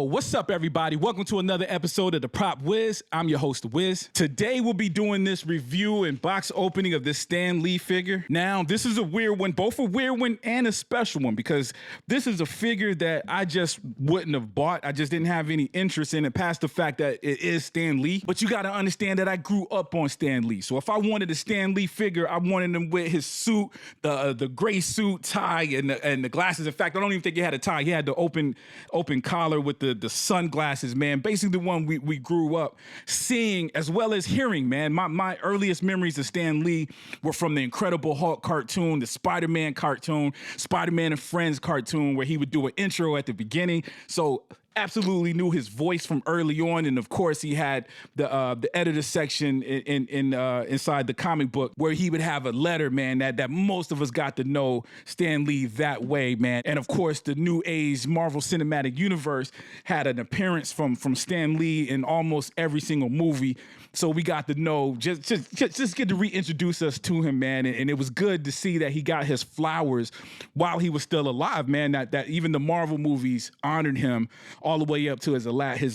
What's up, everybody? Welcome to another episode of the Prop Wiz. I'm your host, Wiz. Today, we'll be doing this review and box opening of this Stan Lee figure. Now, this is a weird one, both a weird one and a special one, because this is a figure that I just wouldn't have bought. I just didn't have any interest in it, past the fact that it is Stan Lee. But you got to understand that I grew up on Stan Lee. So if I wanted a Stan Lee figure, I wanted him with his suit, the gray suit, tie, and the glasses. In fact, I don't even think he had a tie. He had the open collar with the sunglasses, man. Basically the one we grew up seeing as well as hearing, man. My earliest memories of Stan Lee were from the Incredible Hulk cartoon, the Spider-Man cartoon, Spider-Man and Friends cartoon, where he would do an intro at the beginning. So absolutely knew his voice from early on, and of course he had the editor section inside the comic book where he would have a letter, man, that most of us got to know Stan Lee that way, man. And of course the new age Marvel Cinematic Universe had an appearance from Stan Lee in almost every single movie. So we got to know, just get to reintroduce us to him, man. And it was good to see that he got his flowers while he was still alive, man. That even the Marvel movies honored him all the way up to his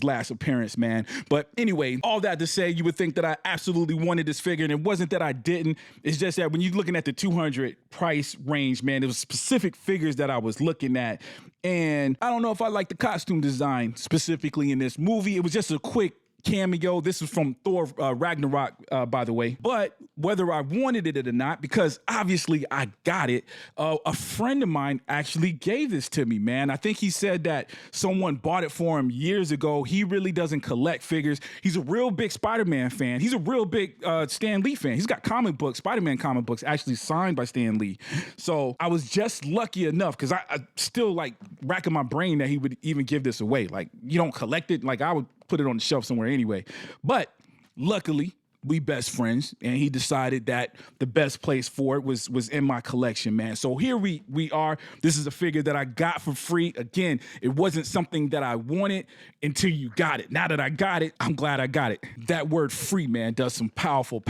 last appearance, man. But anyway, all that to say, you would think that I absolutely wanted this figure, and it wasn't that I didn't. It's just that when you're looking at the 200 price range, man, there was specific figures that I was looking at. And I don't know if I like the costume design specifically in this movie. It was just a quick cameo. This is from Thor Ragnarok, by the way. But whether I wanted it or not, because obviously I got it, a friend of mine actually gave this to me, man. I think he said that someone bought it for him years ago. He really doesn't collect figures. He's a real big Spider-Man fan. He's a real big Stan Lee fan. He's got comic books, Spider-Man comic books, actually signed by Stan Lee. So I was just lucky enough, because I still like racking my brain that he would even give this away. Like, you don't collect it. Like, I would put it on the shelf somewhere anyway. But luckily, we best friends, and he decided that the best place for it was in my collection, man. So here we are. This is a figure that I got for free. Again, it wasn't something that I wanted until you got it. Now that I got it, I'm glad I got it. That word free, man, does some powerful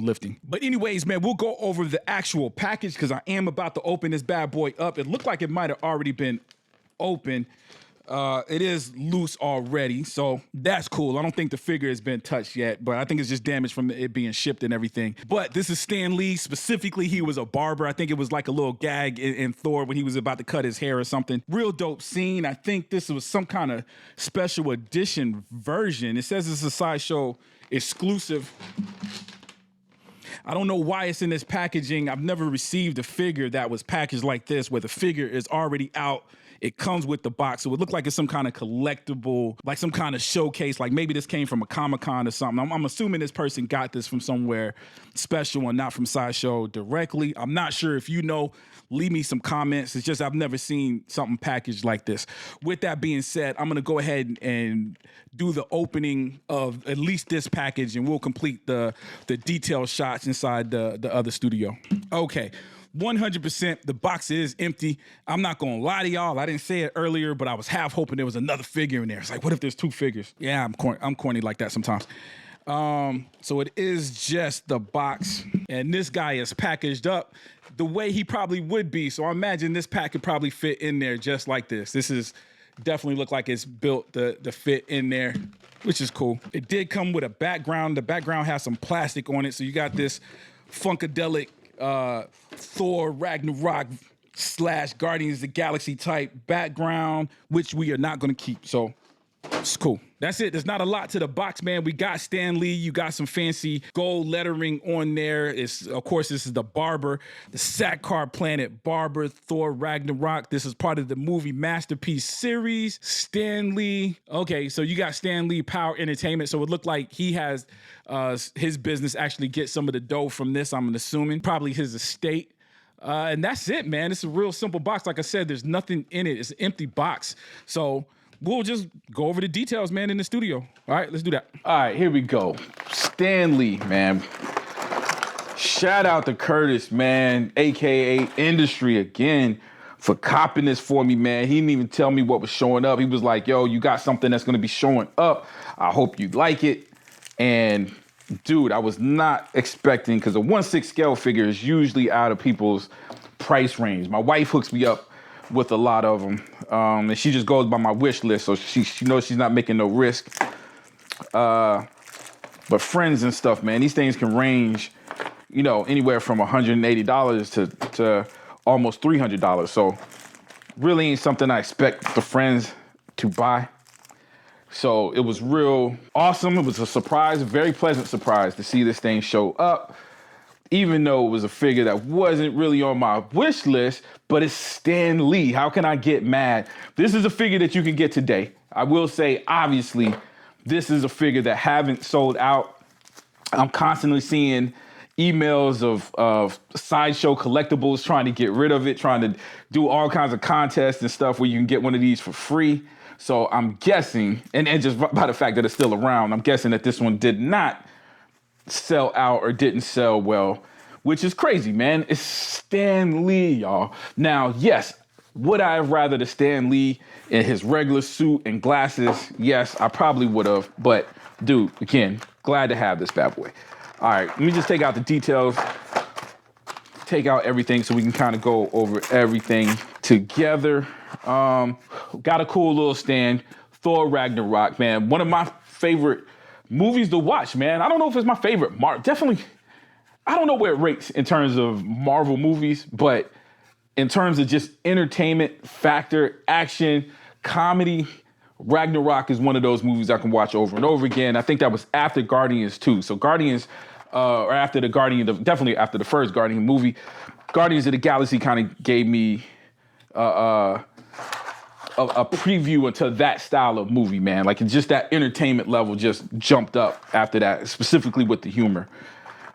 lifting. But anyways, man, we'll go over the actual package, because I am about to open this bad boy up. It looked like it might have already been open. It is loose already, so that's cool. I don't think the figure has been touched yet, but I think it's just damage from it being shipped and everything. But this is Stan Lee. Specifically, he was a barber. I think it was like a little gag in Thor when he was about to cut his hair or something. Real dope scene. I think this was some kind of special edition version. It says it's a Sideshow exclusive. I don't know why it's in this packaging. I've never received a figure that was packaged like this, where the figure is already out. It comes with the box, so it looked like it's some kind of collectible, like some kind of showcase, like maybe this came from a Comic-Con or something. I'm assuming this person got this from somewhere special and not from Sideshow directly. I'm not sure. If you know, leave me some comments. It's just I've never seen something packaged like this. With that being said, I'm gonna go ahead and do the opening of at least this package, and we'll complete the detailed shots inside the other studio. Okay. 100%, the box is empty. I'm not gonna lie to y'all. I didn't say it earlier, but I was half hoping there was another figure in there. It's like, what if there's two figures? Yeah, I'm corny like that sometimes. So it is just the box, and this guy is packaged up the way he probably would be. So I imagine this pack could probably fit in there just like this. This is definitely look like it's built to fit in there, which is cool. It did come with a background. The background has some plastic on it, so you got this funkadelic Thor Ragnarok / Guardians of the Galaxy type background, which we are not going to keep. So it's cool. That's it. There's not a lot to the box, man. We got Stan Lee. You got some fancy gold lettering on there. Of course, this is the Barber, the Sackcar Planet Barber, Thor Ragnarok. This is part of the movie Masterpiece series. Stan Lee. Okay, so you got Stan Lee Power Entertainment. So it looked like he has his business actually get some of the dough from this, I'm assuming. Probably his estate. And that's it, man. It's a real simple box. Like I said, there's nothing in it. It's an empty box. So we'll just go over the details, man, in the studio. All right, let's do that. All right, here we go. Stan Lee, man. Shout out to Curtis, man, AKA Industry again, for copping this for me, man. He didn't even tell me what was showing up. He was like, yo, you got something that's gonna be showing up. I hope you like it. And dude, I was not expecting, because a 1/6 scale figure is usually out of people's price range. My wife hooks me up with a lot of them. And she just goes by my wish list, so she knows she's not making no risk. But friends and stuff, man, these things can range, anywhere from $180 to almost $300. So really ain't something I expect the friends to buy. So it was real awesome. It was a surprise, a very pleasant surprise to see this thing show up, even though it was a figure that wasn't really on my wish list, but it's Stan Lee. How can I get mad? This is a figure that you can get today. I will say, obviously, this is a figure that haven't sold out. I'm constantly seeing emails of Sideshow Collectibles trying to get rid of it, trying to do all kinds of contests and stuff where you can get one of these for free. So I'm guessing, and just by the fact that it's still around, I'm guessing that this one did not sell out or didn't sell well, which is crazy, man. It's Stan Lee, y'all. Now, yes, would I have rather the Stan Lee in his regular suit and glasses? Yes, I probably would have. But, dude, again, glad to have this bad boy. All right, let me just take out the details, take out everything so we can kind of go over everything together. Got a cool little stand, Thor Ragnarok, man. One of my favorite movies to watch, man. I don't know if it's my favorite. Definitely, I don't know where it rates in terms of Marvel movies, but in terms of just entertainment factor, action, comedy, Ragnarok is one of those movies I can watch over and over again. I think that was after Guardians 2. So Guardians, or after the definitely after the first Guardian movie, Guardians of the Galaxy kind of gave me a preview into that style of movie, man. Like just that entertainment level just jumped up after that, specifically with the humor.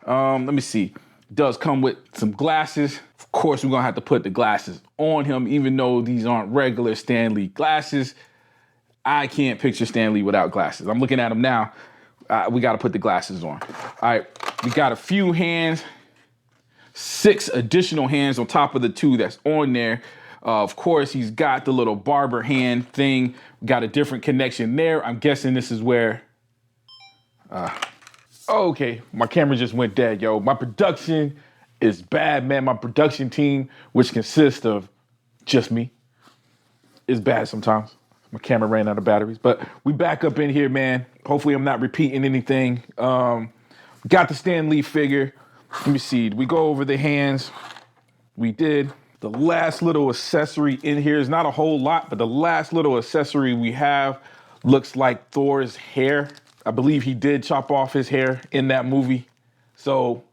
Let me see. Does come with some glasses. Of course, we're gonna have to put the glasses on him, even though these aren't regular Stan Lee glasses. I can't picture Stan Lee without glasses. I'm looking at him now. We got to put the glasses on. All right, we got a few hands, 6 additional hands on top of the 2 that's on there. Of course, he's got the little Barber hand thing. We got a different connection there. I'm guessing this is where... okay, my camera just went dead, yo. My production is bad, man. My production team, which consists of just me, is bad sometimes. My camera ran out of batteries, but we back up in here, man. Hopefully I'm not repeating anything. Got the Stan Lee figure. Let me see. We go over the hands. We did. The last little accessory in here is not a whole lot, but the last little accessory we have looks like Thor's hair. I believe he did chop off his hair in that movie. So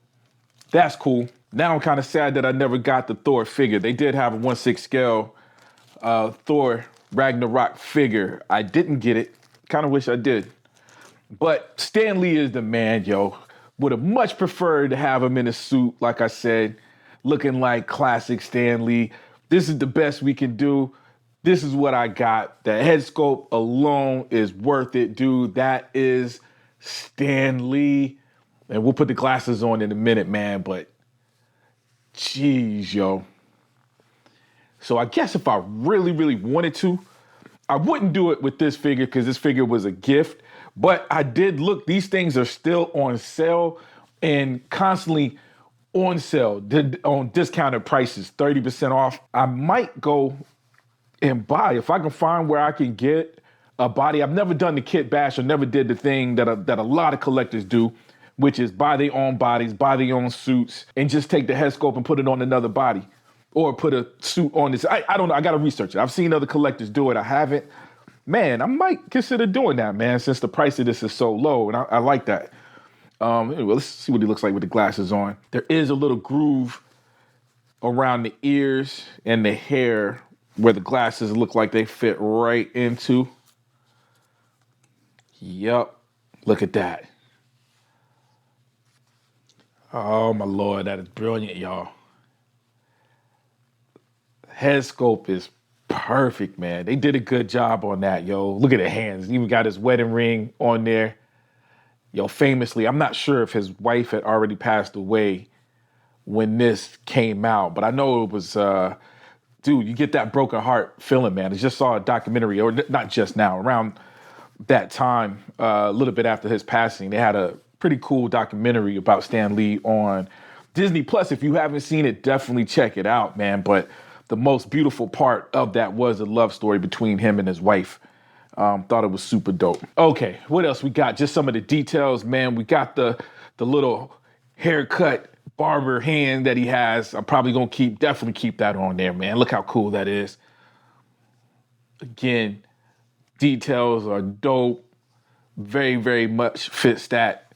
that's cool. Now I'm kind of sad that I never got the Thor figure. They did have a 1/6 scale Thor Ragnarok figure. I didn't get it. Kind of wish I did. But Stan Lee is the man, yo. Would have much preferred to have him in a suit, like I said, looking like classic Stan Lee. This is the best we can do. This is what I got. The head sculpt alone is worth it, dude. That is Stan Lee. And we'll put the glasses on in a minute, man, but jeez, yo. So I guess if I really, really wanted to, I wouldn't do it with this figure because this figure was a gift. But I did look, these things are still on sale and constantly on sale, on discounted prices, 30% off. I might go and buy, if I can find where I can get a body. I've never done the kit bash or never did the thing that a lot of collectors do, which is buy their own bodies, buy their own suits, and just take the head sculpt and put it on another body. Or put a suit on this. I don't know. I got to research it. I've seen other collectors do it. I haven't. Man, I might consider doing that, man, since the price of this is so low. And I like that. Anyway, let's see what he looks like with the glasses on. There is a little groove around the ears and the hair where the glasses look like they fit right into. Yup. Look at that. Oh, my Lord. That is brilliant, y'all. Head sculpt is perfect, man. They did a good job on that, yo. Look at the hands. Even got his wedding ring on there. Yo, famously, I'm not sure if his wife had already passed away when this came out, but I know it was, dude, you get that broken heart feeling, man. I just saw a documentary, or not just now, around that time, a little bit after his passing. They had a pretty cool documentary about Stan Lee on Disney Plus. If you haven't seen it, definitely check it out, man. But the most beautiful part of that was a love story between him and his wife. Thought it was super dope. Okay, what else we got? Just some of the details, man. We got the little haircut barber hand that he has. I'm probably gonna definitely keep that on there, man. Look how cool that is. Again, details are dope. Very, very much fits that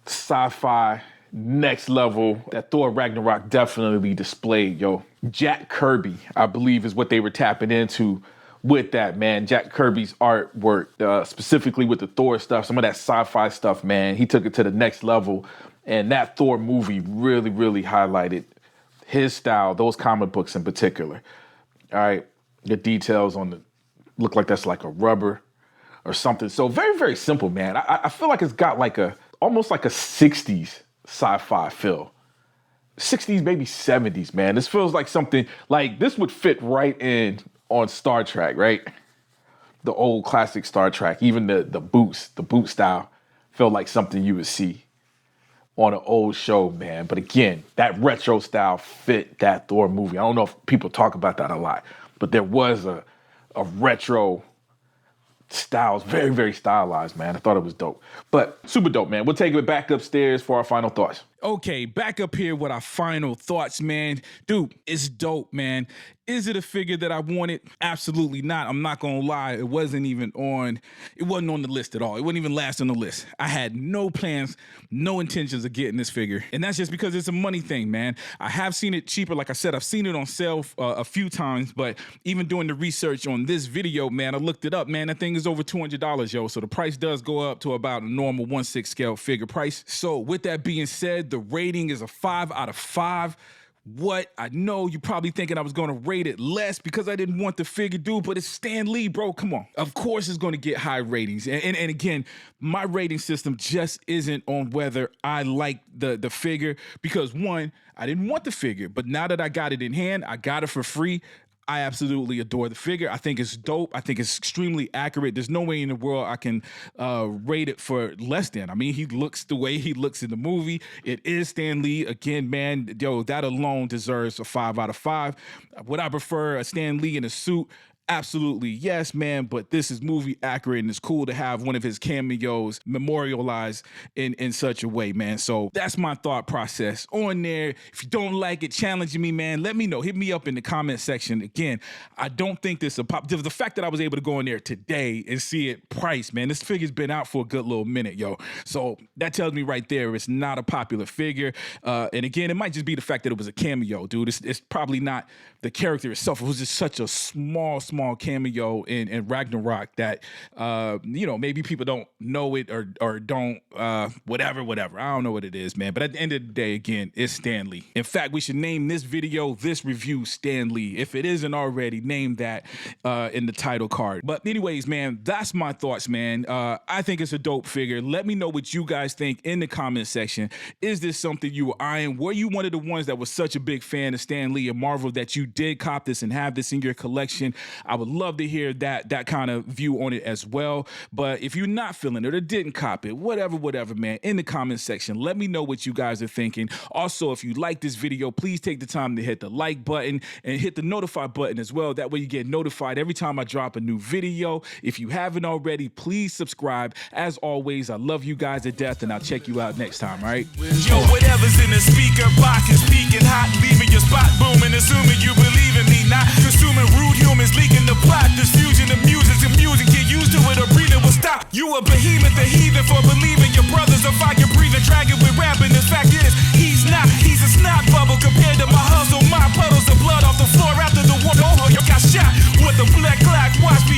sci-fi next level that Thor Ragnarok definitely displayed, yo. Jack Kirby, I believe, is what they were tapping into with that, man. Jack Kirby's artwork, specifically with the Thor stuff, some of that sci-fi stuff, man. He took it to the next level. And that Thor movie really, really highlighted his style, those comic books in particular. All right, the details on the, look like that's like a rubber or something. So very, very simple, man. I feel like it's got like almost like a 60s sci-fi feel. 60s, maybe 70s, man. This feels like something, like this would fit right in on Star Trek, right? The old classic Star Trek, even the boot style felt like something you would see on an old show, man. But again, that retro style fit that Thor movie. I don't know if people talk about that a lot, but there was a retro styles, very, very stylized, man. I thought it was dope. But super dope, man. We'll take it back upstairs for our final thoughts. Okay, back up here with our final thoughts, man. Dude, it's dope, man. Is it a figure that I wanted? Absolutely not. I'm not gonna lie. It wasn't on the list at all. It wouldn't even last on the list. I had no plans, no intentions of getting this figure. And that's just because it's a money thing, man. I have seen it cheaper. Like I said, I've seen it on sale a few times, but even doing the research on this video, man, I looked it up, man. That thing is over $200, yo. So the price does go up to about a normal 1/6 scale figure price. So with that being said, the rating is a 5 out of 5. What? I know you're probably thinking I was going to rate it less because I didn't want the figure, dude, but it's Stan Lee, bro. Come on. Of course it's going to get high ratings. And again, my rating system just isn't on whether I like the figure because, one, I didn't want the figure, but now that I got it in hand, I got it for free. I absolutely adore the figure. I think it's dope. I think it's extremely accurate. There's no way in the world I can rate it for less than. I mean, he looks the way he looks in the movie. It is Stan Lee. Again, man, yo, that alone deserves a 5 out of 5. Would I prefer a Stan Lee in a suit? Absolutely, yes, man, but this is movie accurate, and it's cool to have one of his cameos memorialized in such a way, man. So that's my thought process on there. If you don't like it, challenging me, man, let me know. Hit me up in the comment section. Again, I don't think this is a pop. The fact that I was able to go in there today and see it priced, man, this figure's been out for a good little minute, yo. So that tells me right there it's not a popular figure. And again, it might just be the fact that it was a cameo, dude. It's probably not the character itself. It was just such a small cameo in Ragnarok that maybe people don't know it or don't whatever. I don't know what it is, man. But at the end of the day, again, it's Stan Lee. In fact, we should name this review Stan Lee. If it isn't already, name that in the title card. But anyways, man, that's my thoughts, man. I think it's a dope figure. Let me know what you guys think in the comment section. Is this something you were eyeing? Were you one of the ones that was such a big fan of Stan Lee and Marvel that you did cop this and have this in your collection? I would love to hear that kind of view on it as well. But if you're not feeling it or didn't cop it, whatever, man, in the comment section, let me know what you guys are thinking. Also, if you like this video, please take the time to hit the like button and hit the notify button as well. That way you get notified every time I drop a new video. If you haven't already, please subscribe. As always, I love you guys to death, and I'll check you out next time, all right? Yo, whatever's in the speaker box is speaking hot, leaving your spot booming, assuming you believe in me, not consuming rude humans, leaking the plot. This fusion of music and music, get used to it or breathing will stop. You a behemoth, a heathen for believing your brother's a fire breathing dragon with rapping. The fact is, he's a snot bubble compared to my hustle. My puddles of blood off the floor after the war. Oh, you got shot with the black clock. Watch me